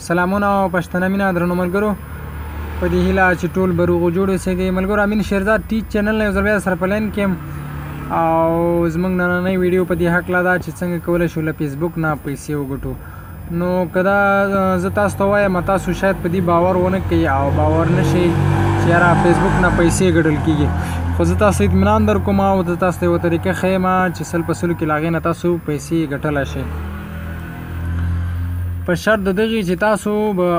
سلامونه او پښتنه مینه درنو ملګرو په دې هیله چې ټول به روغ جوړ اوسئ ملګرو. امین شیرزاد ټیچ چینل نه یو ځل بیا سره په لاین کې یم او زموږ نننۍ ویډیو په دې هکله ده چې څنګه کولی شو له فیسبوک نه پیسې وګټو. نو که دا زه تاسو ته وایم تاسو شاید په دې باور ونه کوئ او باور نه شئ چې یاره فیسبوک نه پیسې ګټل کېږي، خو زه تاسو اطمینان در کوم او زه تاسو ته یوه طریقه ښیم چې سل په سلو کې له هغې نه تاسو پیسې ګټلی شئ، په شرط د دغې چې تاسو به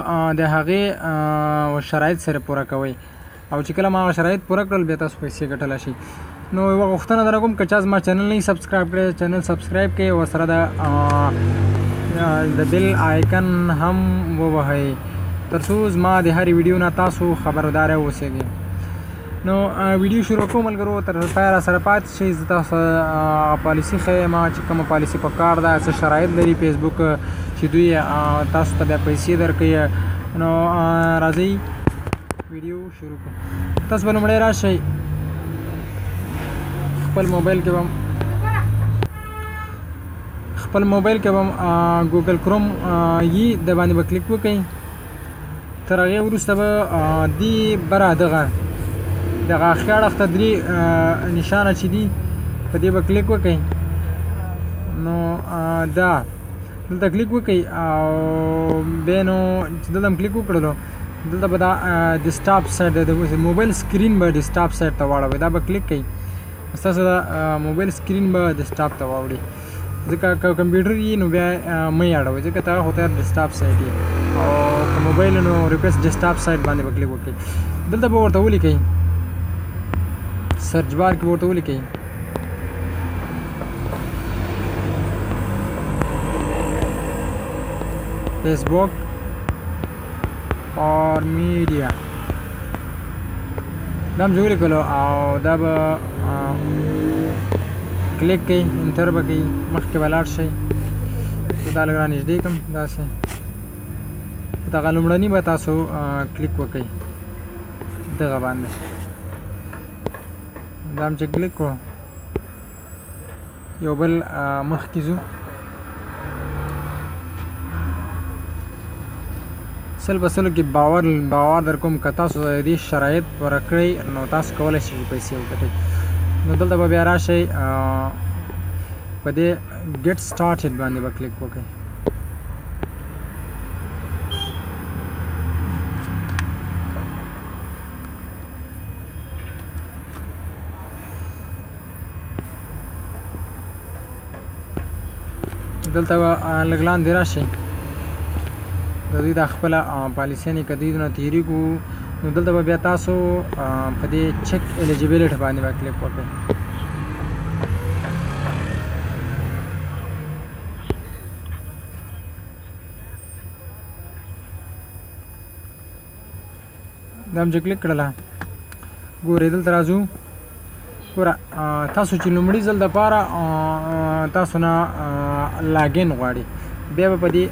د هغې شرایط سره پوره کوئ او چې کله ما هغه شرایط پوره کړل بیا تاسو پیسې ګټلی شئ. نو یوه غوښتنه در کوم که چا زما چینل نه سبسکرایب کړی چینل سبسکرایب کړئ او سره د بیل آیکن هم ووهئ تر څو زما د هرې ویډیو نه تاسو خبرداره اوسئ. نو ویډیو شروع کوم ملګرو، تر پایه سره پاتې شئ. زه تاسو پالیسي ښیم چې کومه پالیسي په کار ده، څه شرایط لري فیسبوک چې دوی تاسو ته بیا پیسې درکوي. نو راځئ ویډیو شروع کړو. تاسو به لومړی راشئ خپل موبایل کې به ګوګل کروم یي د باندې به کلیک وکړئ. تر هغې وروسته به دې بره دغه ښي اړخ ته درې نشانه چې دي په دې به کلیک وکړئ. نو دلته کلیک وکړئ او بیا نو چې دلته هم کلیک وکړلو دلته به دا ډیسکټاپ سایټ د موبایل سکرین به ډیسکټاپ سایټ ته واړوئ. دا به کلیک کړئ، ستاسو د موبایل سکرین به ډیسکټاپ ته واوړي. ځکه که کمپیوټر وي نو بیا مه یې اړوئ ځکه ته خو ته ډیسکټاپ سایټ یې، او که موبایل نو ریکویسټ ډیسکټاپ سایټ باندې به کلیک وکړئ. دلته به ورته ولیکئ، سرچ بار کې به ورته ولیکئ فیسبوک اور میډیا. دا هم چې ولیکلو او دا به کلیک کړئ، انټر به کوئ، مخکې به لاړ شئ. دا لږ را نږدې کړم داسې دغه لومړني به تاسو کلیک وکړئ دغه باندې. دا هم چې کلیک کړو یو بل مخکې ځو. سل په سلو کې باور در کوم که تاسو د دې شرایط پوره کړئ نو تاسو کولی شئ پیسې وګټئ. نو دلته به بیا راشئ په دې ګیټ سټارټډ باندې به کلیک وکړئ. دلته به لږ لاندې راشئ، د دوی دا خپله پالیسیانې که دوی نه تېرېږو نو دلته به بیا تاسو په دې چک الیجیبلیټي باندې به کلیک وکړئ. دا هم چې کلیک کړله ګورئ دلته راځو. ګوره تاسو چې لومړي ځل دپاره تاسو نه لاګین غواړي بیا به په دې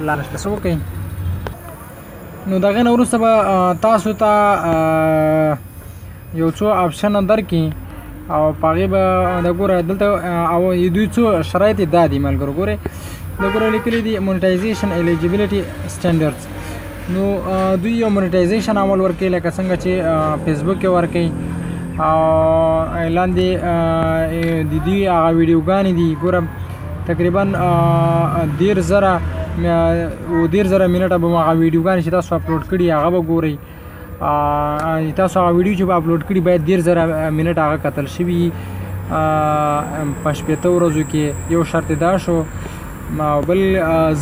لارښته څه وکړئ. نو د هغې نه وروسته به تاسو ته یو څو آپشنه درکړي او په هغې به د ګوره دلته او دوی څو شرایط یې دا دي ملګرو. ګورئ د ګوره لیکلي دي مونیټایزیشن الیجیبلیټي سټنډرډز. نو دوی یو مونیټایزیشن عمل ورکوي لکه څنګه چې فیسبوک کې ورکوي او لاندې د دوی هغه ویډیوګانې دي ګوره تقریبا 10,000 منټه به هغه ویډیوګانې چې تاسو اپلوډ کړي هغه به ګورئ. تاسو هغه ویډیو چې به اپلوډ کړي باید 10,000 منټه هغه کتل شوي په 15 ورځو کې. یو شرط دا شو بل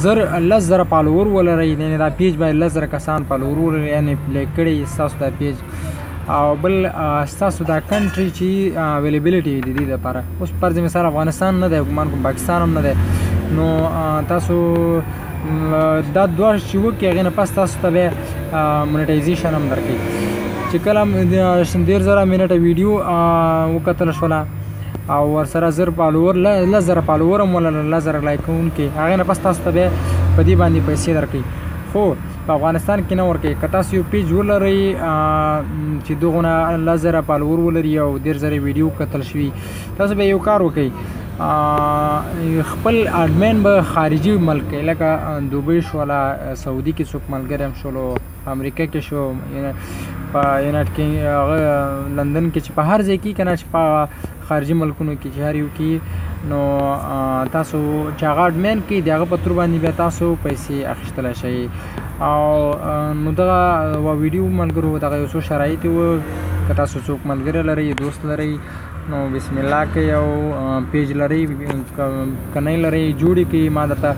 10,000 فالوور ولرئ، یعنې دا پیج باید 10,000 کسان فالوور ولري یعنې لایک کړی ستاسو دا پیج، او بل ستاسو دا کنټري چې اویلیبلیټي د دې دپاره. اوس فرض مثال افغانستان نه دی، ګمان کوم پاکستان هم نه دی، نو تاسو دا دوه چې وکړي هغې نه پس تاسو ته بیا مونیټایزیشن هم درکوي. چې کله 10,000 منټه ویډیو وکتله شوله او ورسره 10,000 فالوور هم ولرله 10,000 لایک کوونکي هغې نه پس تاسو ته بیا په دې باندې پیسې درکوي. خو په افغانستان کې نه ورکوي. که تاسو یو پیج ولرئ چې دغونه 10,000 فالوور ولري او 10,000 ویډیو کتل شوي تاسو به یو کار وکړئ خپل اډمین به خارجي ملک کې لکه دوبۍ شوله سعودي کې څوک ملګری هم شولو امریکا کې شو په یونایټ کې لندن کې چې په هر ځای کې که نه چې په خارجي ملکونو کې چې هر یو کې نو تاسو چې هغه اډمین کې د هغه په تور باندې بیا تاسو پیسې اخیستلی شئ او نو دغه ویډیو ملګرو دغه یو څو شرایط وو که تاسو څوک ملګری لرئ دوست لرئ نو بسم الله کوي او پیج لرئ که نه لرئ جوړې کړئ ما درته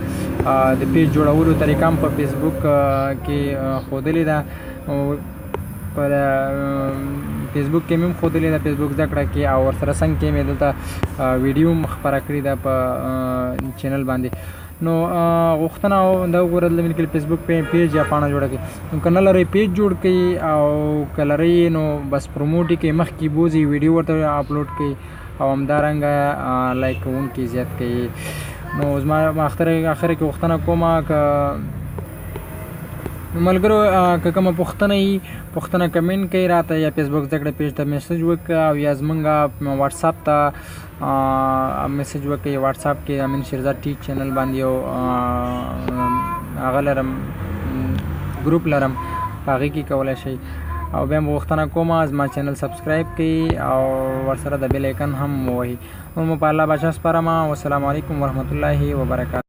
د پیج جوړولو طریقه هم په فیسبوک کې ښودلې ده په فیسبوک کې مې هم ښودلې ده فیسبوک زده کړه کې او ورسره څنګ کې مې دلته ویډیو هم خپره کړې ده په چینل باندې نو غوښتنه دا وګوره دلته مې لیکلي فیسبوک پیج یا پاڼه جوړه کړئ نو که نه لرئ پیج جوړ کړئ او که لرئ نو بس پروموټ یې کړئ مخکې بوځئ ویډیو ورته اپلوډ کړئ او همدارنګه لایک کوونکي زیات کړئ نو زما اخر کې غوښتنه کومه که ملګرو که کومه پوښتنه کمنټ کوئ راته یا فیسبوک زده کړه پیج ته میسج وکړه او یا زمونږ واټساپ ته میسج وکړئ واټساپ کې امین شیرزاد ټي چینل باندې یو هغه لرم ګروپ لرم په هغې کې کولی شئ او بیا هم غوښتنه کومه زما چینل سبسکرایب کړئ او ورسره د بیل ایکن هم ووهئ نور مو په الله باچا سپارم والسلام علیکم ورحمت الله وبرکاته